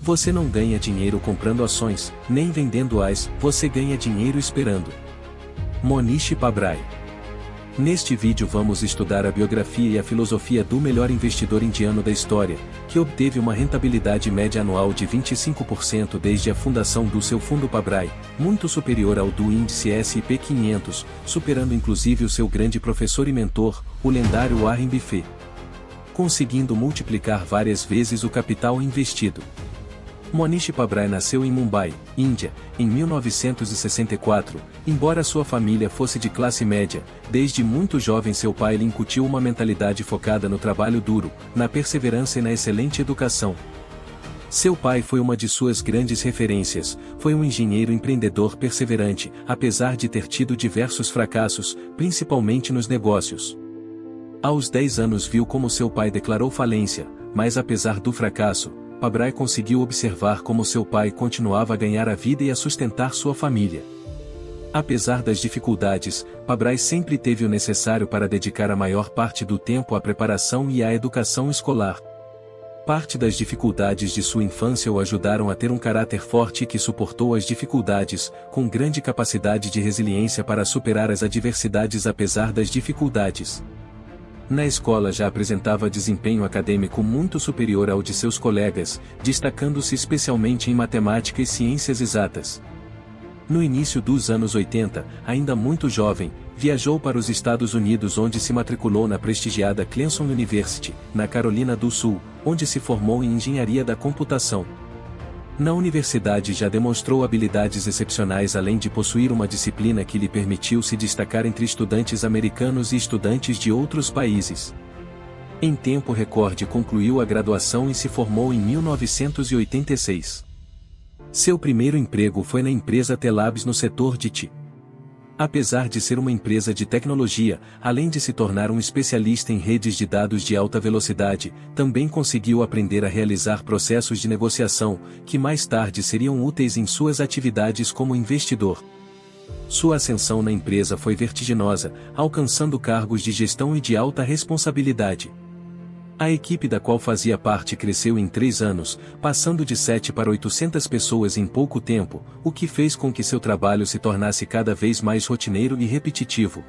Você não ganha dinheiro comprando ações, nem vendendo-as, você ganha dinheiro esperando. Monishi Pabrai. Neste vídeo vamos estudar a biografia e a filosofia do melhor investidor indiano da história, que obteve uma rentabilidade média anual de 25% desde a fundação do seu fundo Pabrai, muito superior ao do índice S&P 500, superando inclusive o seu grande professor e mentor, o lendário Warren Buffett, conseguindo multiplicar várias vezes o capital investido. Monishi Pabrai nasceu em Mumbai, Índia, em 1964. Embora sua família fosse de classe média, desde muito jovem seu pai lhe incutiu uma mentalidade focada no trabalho duro, na perseverança e na excelente educação. Seu pai foi uma de suas grandes referências, foi um engenheiro empreendedor perseverante, apesar de ter tido diversos fracassos, principalmente nos negócios. Aos 10 anos viu como seu pai declarou falência, mas apesar do fracasso, Pabrai conseguiu observar como seu pai continuava a ganhar a vida e a sustentar sua família. Apesar das dificuldades, Pabrai sempre teve o necessário para dedicar a maior parte do tempo à preparação e à educação escolar. Parte das dificuldades de sua infância o ajudaram a ter um caráter forte que suportou as dificuldades, com grande capacidade de resiliência para superar as adversidades apesar das dificuldades. Na escola já apresentava desempenho acadêmico muito superior ao de seus colegas, destacando-se especialmente em matemática e ciências exatas. No início dos anos 80, ainda muito jovem, viajou para os Estados Unidos onde se matriculou na prestigiada Clemson University, na Carolina do Sul, onde se formou em engenharia da computação. Na universidade já demonstrou habilidades excepcionais além de possuir uma disciplina que lhe permitiu se destacar entre estudantes americanos e estudantes de outros países. Em tempo recorde concluiu a graduação e se formou em 1986. Seu primeiro emprego foi na empresa Telabs no setor de TI. Apesar de ser uma empresa de tecnologia, além de se tornar um especialista em redes de dados de alta velocidade, também conseguiu aprender a realizar processos de negociação, que mais tarde seriam úteis em suas atividades como investidor. Sua ascensão na empresa foi vertiginosa, alcançando cargos de gestão e de alta responsabilidade. A equipe da qual fazia parte cresceu em 3 anos, passando de 7 para 800 pessoas em pouco tempo, o que fez com que seu trabalho se tornasse cada vez mais rotineiro e repetitivo.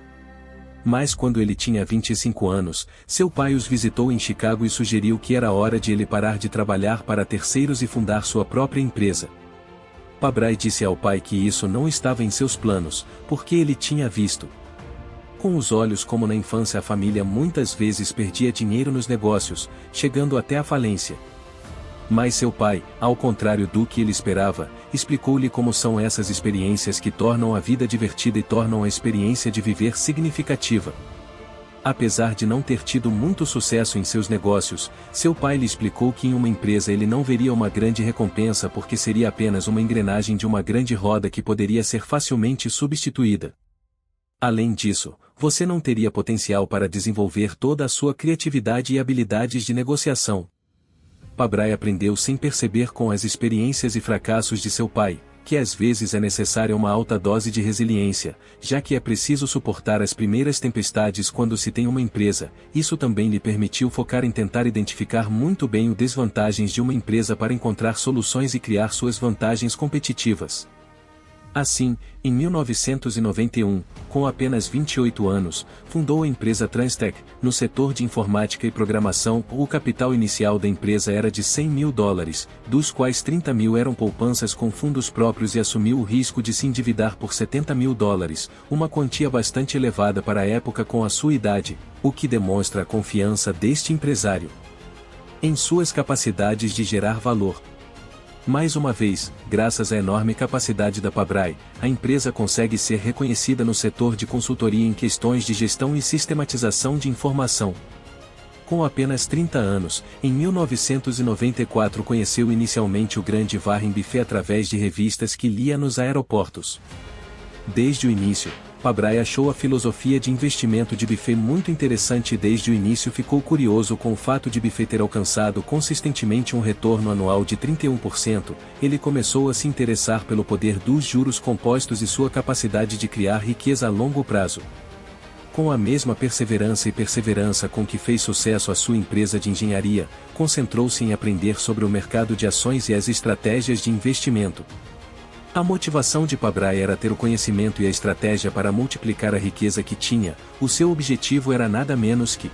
Mas quando ele tinha 25 anos, seu pai os visitou em Chicago e sugeriu que era hora de ele parar de trabalhar para terceiros e fundar sua própria empresa. Pabrai disse ao pai que isso não estava em seus planos, porque ele tinha visto com os olhos como na infância a família muitas vezes perdia dinheiro nos negócios, chegando até a falência. Mas seu pai, ao contrário do que ele esperava, explicou-lhe como são essas experiências que tornam a vida divertida e tornam a experiência de viver significativa. Apesar de não ter tido muito sucesso em seus negócios, seu pai lhe explicou que em uma empresa ele não veria uma grande recompensa porque seria apenas uma engrenagem de uma grande roda que poderia ser facilmente substituída. Além disso, você não teria potencial para desenvolver toda a sua criatividade e habilidades de negociação. Pabrai aprendeu sem perceber com as experiências e fracassos de seu pai, que às vezes é necessária uma alta dose de resiliência, já que é preciso suportar as primeiras tempestades quando se tem uma empresa. Isso também lhe permitiu focar em tentar identificar muito bem as desvantagens de uma empresa para encontrar soluções e criar suas vantagens competitivas. Assim, em 1991, com apenas 28 anos, fundou a empresa Transtech, no setor de informática e programação. O capital inicial da empresa era de $100 mil, dos quais 30 mil eram poupanças com fundos próprios e assumiu o risco de se endividar por $70 mil, uma quantia bastante elevada para a época com a sua idade, o que demonstra a confiança deste empresário em suas capacidades de gerar valor. Mais uma vez, graças à enorme capacidade da Pabrai, a empresa consegue ser reconhecida no setor de consultoria em questões de gestão e sistematização de informação. Com apenas 30 anos, em 1994 conheceu inicialmente o grande Warren Buffett através de revistas que lia nos aeroportos. Desde o início, Pabrai achou a filosofia de investimento de Buffett muito interessante e desde o início ficou curioso com o fato de Buffett ter alcançado consistentemente um retorno anual de 31%, ele começou a se interessar pelo poder dos juros compostos e sua capacidade de criar riqueza a longo prazo. Com a mesma perseverança com que fez sucesso a sua empresa de engenharia, concentrou-se em aprender sobre o mercado de ações e as estratégias de investimento. A motivação de Pabrai era ter o conhecimento e a estratégia para multiplicar a riqueza que tinha. O seu objetivo era nada menos que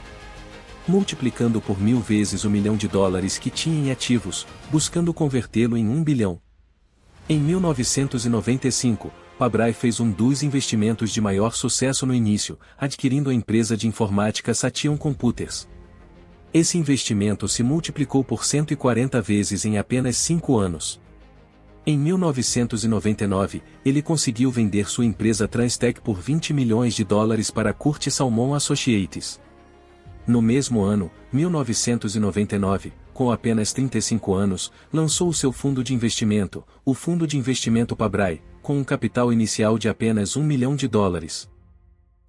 multiplicando por 1000 vezes o $1 milhão que tinha em ativos, buscando convertê-lo em 1 bilhão. Em 1995, Pabrai fez um dos investimentos de maior sucesso no início, adquirindo a empresa de informática Sation Computers. Esse investimento se multiplicou por 140 vezes em apenas 5 anos. Em 1999, ele conseguiu vender sua empresa Transtech por $20 milhões para Curtis Salmon Associates. No mesmo ano, 1999, com apenas 35 anos, lançou o seu fundo de investimento, o Fundo de Investimento Pabrai, com um capital inicial de apenas $1 milhão.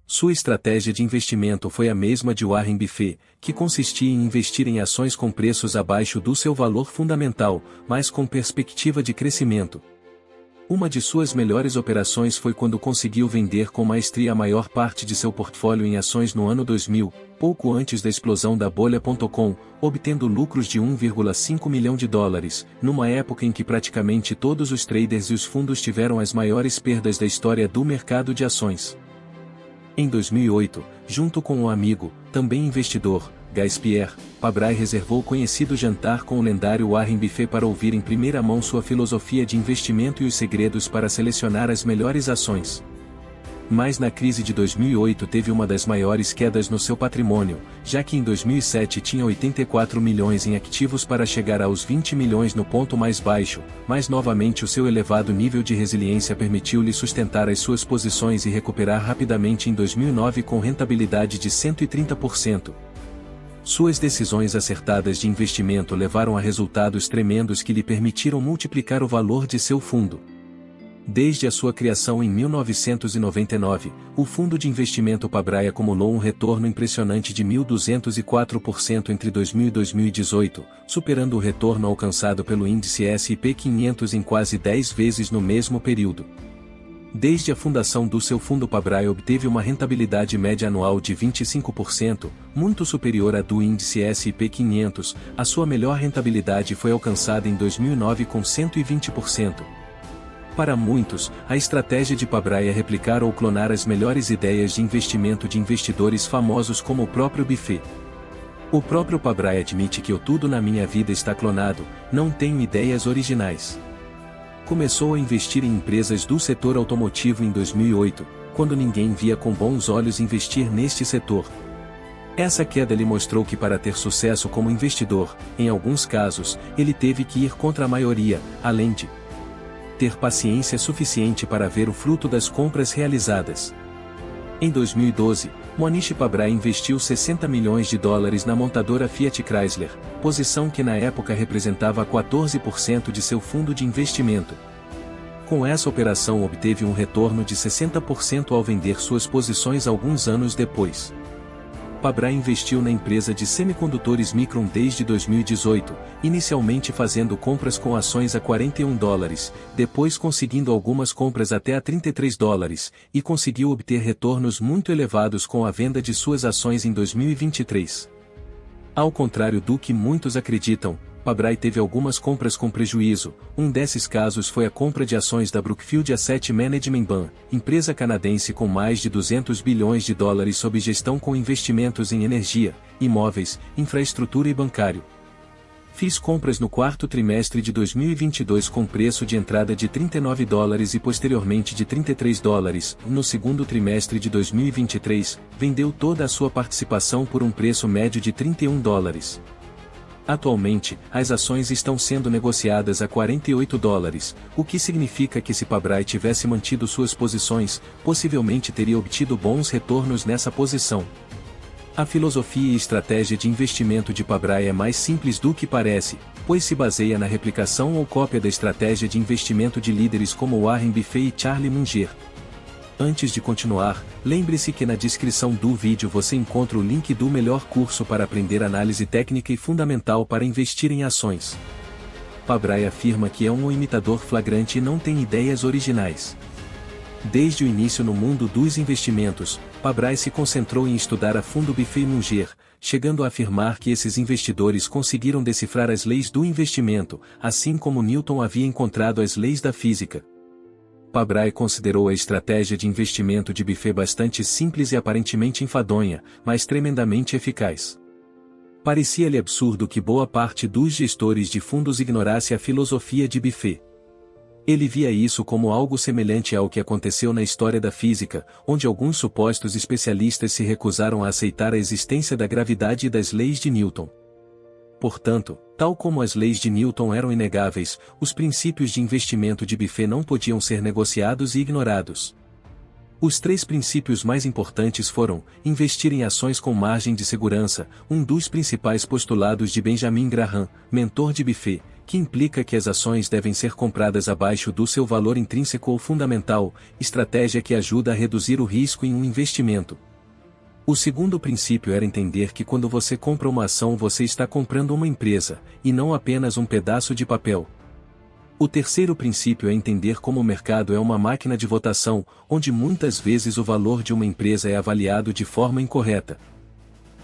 Sua estratégia de investimento foi a mesma de Warren Buffett, que consistia em investir em ações com preços abaixo do seu valor fundamental, mas com perspectiva de crescimento. Uma de suas melhores operações foi quando conseguiu vender com maestria a maior parte de seu portfólio em ações no ano 2000, pouco antes da explosão da bolha.com, obtendo lucros de $1,5 milhão, numa época em que praticamente todos os traders e os fundos tiveram as maiores perdas da história do mercado de ações. Em 2008, junto com um amigo, também investidor, Guy Spier, Pabrai reservou o conhecido jantar com o lendário Warren Buffett para ouvir em primeira mão sua filosofia de investimento e os segredos para selecionar as melhores ações. Mas na crise de 2008 teve uma das maiores quedas no seu patrimônio, já que em 2007 tinha 84 milhões em ativos para chegar aos 20 milhões no ponto mais baixo, mas novamente o seu elevado nível de resiliência permitiu-lhe sustentar as suas posições e recuperar rapidamente em 2009 com rentabilidade de 130%. Suas decisões acertadas de investimento levaram a resultados tremendos que lhe permitiram multiplicar o valor de seu fundo. Desde a sua criação em 1999, o fundo de investimento Pabrai acumulou um retorno impressionante de 1.204% entre 2000 e 2018, superando o retorno alcançado pelo índice S&P 500 em quase 10 vezes no mesmo período. Desde a fundação do seu fundo Pabrai obteve uma rentabilidade média anual de 25%, muito superior à do índice S&P 500, a sua melhor rentabilidade foi alcançada em 2009 com 120%. Para muitos, a estratégia de Pabrai é replicar ou clonar as melhores ideias de investimento de investidores famosos como o próprio Buffett. O próprio Pabrai admite que tudo na minha vida está clonado, não tenho ideias originais. Começou a investir em empresas do setor automotivo em 2008, quando ninguém via com bons olhos investir neste setor. Essa queda lhe mostrou que para ter sucesso como investidor, em alguns casos, ele teve que ir contra a maioria, além de ter paciência suficiente para ver o fruto das compras realizadas. Em 2012, Monish Pabrai investiu $60 milhões na montadora Fiat Chrysler, posição que na época representava 14% de seu fundo de investimento. Com essa operação obteve um retorno de 60% ao vender suas posições alguns anos depois. Pabrai investiu na empresa de semicondutores Micron desde 2018, inicialmente fazendo compras com ações a $41, depois conseguindo algumas compras até a $33, e conseguiu obter retornos muito elevados com a venda de suas ações em 2023. Ao contrário do que muitos acreditam, Pabrai teve algumas compras com prejuízo. Um desses casos foi a compra de ações da Brookfield Asset Management BAM, empresa canadense com mais de $200 bilhões sob gestão com investimentos em energia, imóveis, infraestrutura e bancário. Fiz compras no quarto trimestre de 2022 com preço de entrada de $39 e posteriormente de $33. No segundo trimestre de 2023, vendeu toda a sua participação por um preço médio de $31. Atualmente, as ações estão sendo negociadas a $48, o que significa que se Pabrai tivesse mantido suas posições, possivelmente teria obtido bons retornos nessa posição. A filosofia e estratégia de investimento de Pabrai é mais simples do que parece, pois se baseia na replicação ou cópia da estratégia de investimento de líderes como Warren Buffett e Charlie Munger. Antes de continuar, lembre-se que na descrição do vídeo você encontra o link do melhor curso para aprender análise técnica e fundamental para investir em ações. Pabrai afirma que é um imitador flagrante e não tem ideias originais. Desde o início no mundo dos investimentos, Pabrai se concentrou em estudar a fundo Buffet e Munger, chegando a afirmar que esses investidores conseguiram decifrar as leis do investimento, assim como Newton havia encontrado as leis da física. Pabrai considerou a estratégia de investimento de Buffet bastante simples e aparentemente enfadonha, mas tremendamente eficaz. Parecia-lhe absurdo que boa parte dos gestores de fundos ignorasse a filosofia de Buffet. Ele via isso como algo semelhante ao que aconteceu na história da física, onde alguns supostos especialistas se recusaram a aceitar a existência da gravidade e das leis de Newton. Portanto, tal como as leis de Newton eram inegáveis, os princípios de investimento de Buffet não podiam ser negociados e ignorados. Os 3 princípios mais importantes foram: investir em ações com margem de segurança, um dos principais postulados de Benjamin Graham, mentor de Buffet, que implica que as ações devem ser compradas abaixo do seu valor intrínseco ou fundamental, estratégia que ajuda a reduzir o risco em um investimento. O segundo princípio era entender que quando você compra uma ação você está comprando uma empresa, e não apenas um pedaço de papel. O terceiro princípio é entender como o mercado é uma máquina de votação, onde muitas vezes o valor de uma empresa é avaliado de forma incorreta.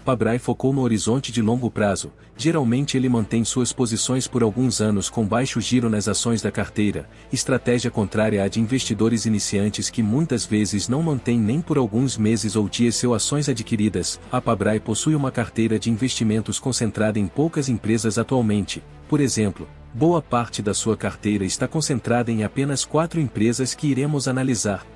Pabrai focou no horizonte de longo prazo. Geralmente ele mantém suas posições por alguns anos com baixo giro nas ações da carteira, estratégia contrária à de investidores iniciantes que muitas vezes não mantêm nem por alguns meses ou dias suas ações adquiridas. A Pabrai possui uma carteira de investimentos concentrada em poucas empresas atualmente. Por exemplo, boa parte da sua carteira está concentrada em apenas 4 empresas que iremos analisar.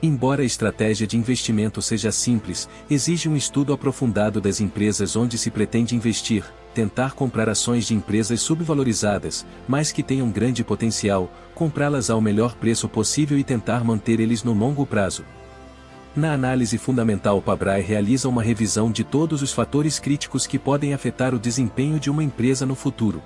Embora a estratégia de investimento seja simples, exige um estudo aprofundado das empresas onde se pretende investir, tentar comprar ações de empresas subvalorizadas, mas que tenham grande potencial, comprá-las ao melhor preço possível e tentar manter eles no longo prazo. Na análise fundamental, Pabrai realiza uma revisão de todos os fatores críticos que podem afetar o desempenho de uma empresa no futuro.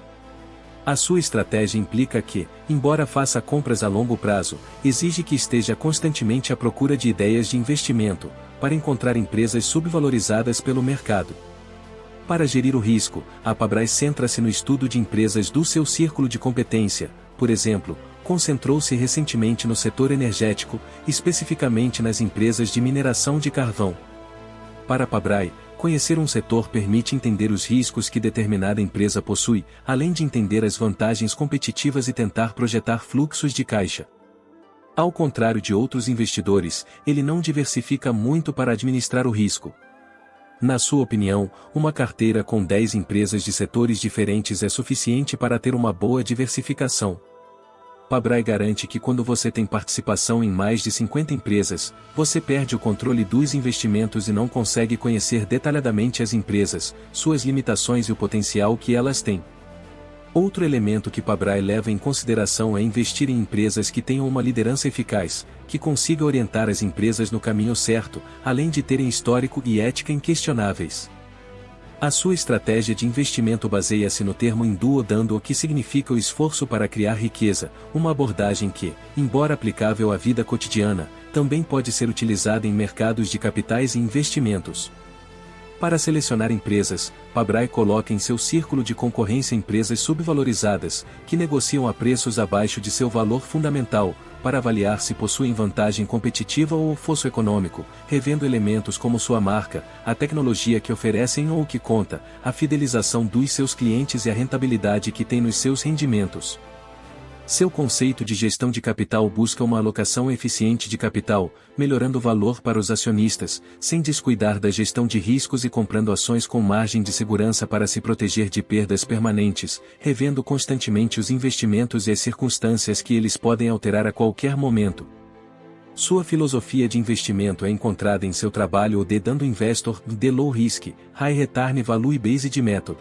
A sua estratégia implica que, embora faça compras a longo prazo, exige que esteja constantemente à procura de ideias de investimento, para encontrar empresas subvalorizadas pelo mercado. Para gerir o risco, a Pabrai centra-se no estudo de empresas do seu círculo de competência. Por exemplo, concentrou-se recentemente no setor energético, especificamente nas empresas de mineração de carvão. Para Pabrai, conhecer um setor permite entender os riscos que determinada empresa possui, além de entender as vantagens competitivas e tentar projetar fluxos de caixa. Ao contrário de outros investidores, ele não diversifica muito para administrar o risco. Na sua opinião, uma carteira com 10 empresas de setores diferentes é suficiente para ter uma boa diversificação. Pabrai garante que quando você tem participação em mais de 50 empresas, você perde o controle dos investimentos e não consegue conhecer detalhadamente as empresas, suas limitações e o potencial que elas têm. Outro elemento que Pabrai leva em consideração é investir em empresas que tenham uma liderança eficaz, que consiga orientar as empresas no caminho certo, além de terem histórico e ética inquestionáveis. A sua estratégia de investimento baseia-se no termo hindu dando o que significa o esforço para criar riqueza, uma abordagem que, embora aplicável à vida cotidiana, também pode ser utilizada em mercados de capitais e investimentos. Para selecionar empresas, Pabrai coloca em seu círculo de concorrência empresas subvalorizadas, que negociam a preços abaixo de seu valor fundamental, para avaliar se possuem vantagem competitiva ou fosso econômico, revendo elementos como sua marca, a tecnologia que oferecem ou que conta, a fidelização dos seus clientes e a rentabilidade que tem nos seus rendimentos. Seu conceito de gestão de capital busca uma alocação eficiente de capital, melhorando o valor para os acionistas, sem descuidar da gestão de riscos e comprando ações com margem de segurança para se proteger de perdas permanentes, revendo constantemente os investimentos e as circunstâncias que eles podem alterar a qualquer momento. Sua filosofia de investimento é encontrada em seu trabalho The Dando Investor, The Low Risk, High Return Value Based Method.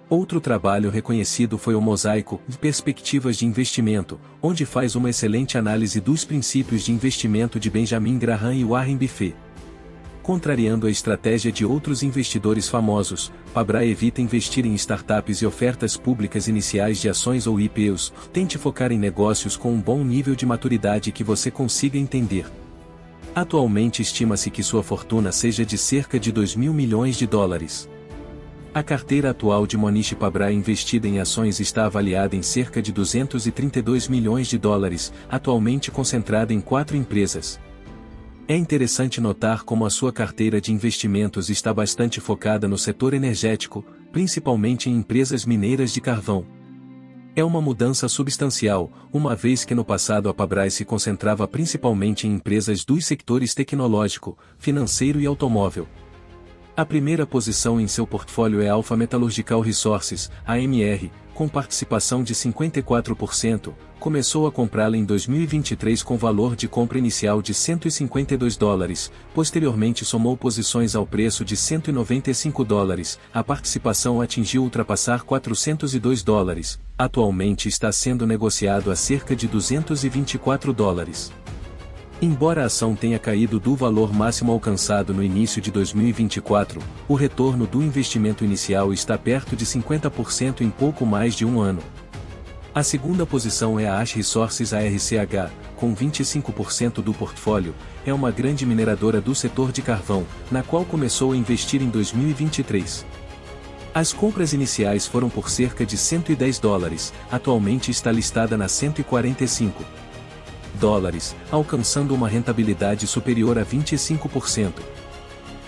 Outro trabalho reconhecido foi o Mosaico, Perspectivas de Investimento, onde faz uma excelente análise dos princípios de investimento de Benjamin Graham e Warren Buffett. Contrariando a estratégia de outros investidores famosos, Pabrai evita investir em startups e ofertas públicas iniciais de ações ou IPOs, tente focar em negócios com um bom nível de maturidade que você consiga entender. Atualmente estima-se que sua fortuna seja de cerca de US$ 2.000 milhões. A carteira atual de Monish Pabrai investida em ações está avaliada em cerca de 232 milhões de dólares, atualmente concentrada em 4 empresas. É interessante notar como a sua carteira de investimentos está bastante focada no setor energético, principalmente em empresas mineiras de carvão. É uma mudança substancial, uma vez que no passado a Pabrai se concentrava principalmente em empresas dos setores tecnológico, financeiro e automóvel. A primeira posição em seu portfólio é a Alpha Metallurgical Resources, AMR, com participação de 54%, começou a comprá-la em 2023 com valor de compra inicial de $152, posteriormente somou posições ao preço de $195, a participação atingiu ultrapassar $402, atualmente está sendo negociado a cerca de $224. Embora a ação tenha caído do valor máximo alcançado no início de 2024, o retorno do investimento inicial está perto de 50% em pouco mais de um ano. A segunda posição é a Ash Resources ARCH, com 25% do portfólio, é uma grande mineradora do setor de carvão, na qual começou a investir em 2023. As compras iniciais foram por cerca de $110, atualmente está listada na $145. Alcançando uma rentabilidade superior a 25%.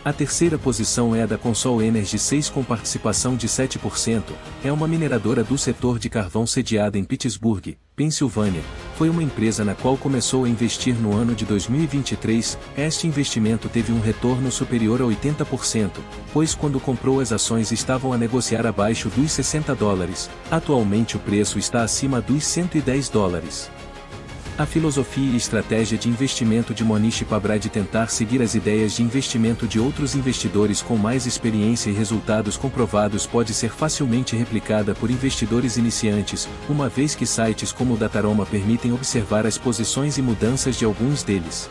A terceira posição é a da Consol Energy 6 com participação de 7%, é uma mineradora do setor de carvão sediada em Pittsburgh, Pensilvânia, foi uma empresa na qual começou a investir no ano de 2023, este investimento teve um retorno superior a 80%, pois quando comprou as ações estavam a negociar abaixo dos $60, atualmente o preço está acima dos $110. A filosofia e estratégia de investimento de Monish Pabrai de tentar seguir as ideias de investimento de outros investidores com mais experiência e resultados comprovados pode ser facilmente replicada por investidores iniciantes, uma vez que sites como o Dataroma permitem observar as posições e mudanças de alguns deles.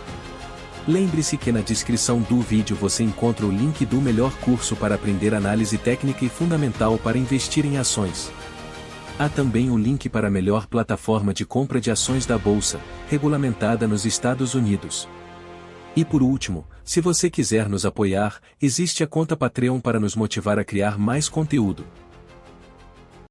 Lembre-se que na descrição do vídeo você encontra o link do melhor curso para aprender análise técnica e fundamental para investir em ações. Há também o link para a melhor plataforma de compra de ações da Bolsa, regulamentada nos Estados Unidos. E por último, se você quiser nos apoiar, existe a conta Patreon para nos motivar a criar mais conteúdo.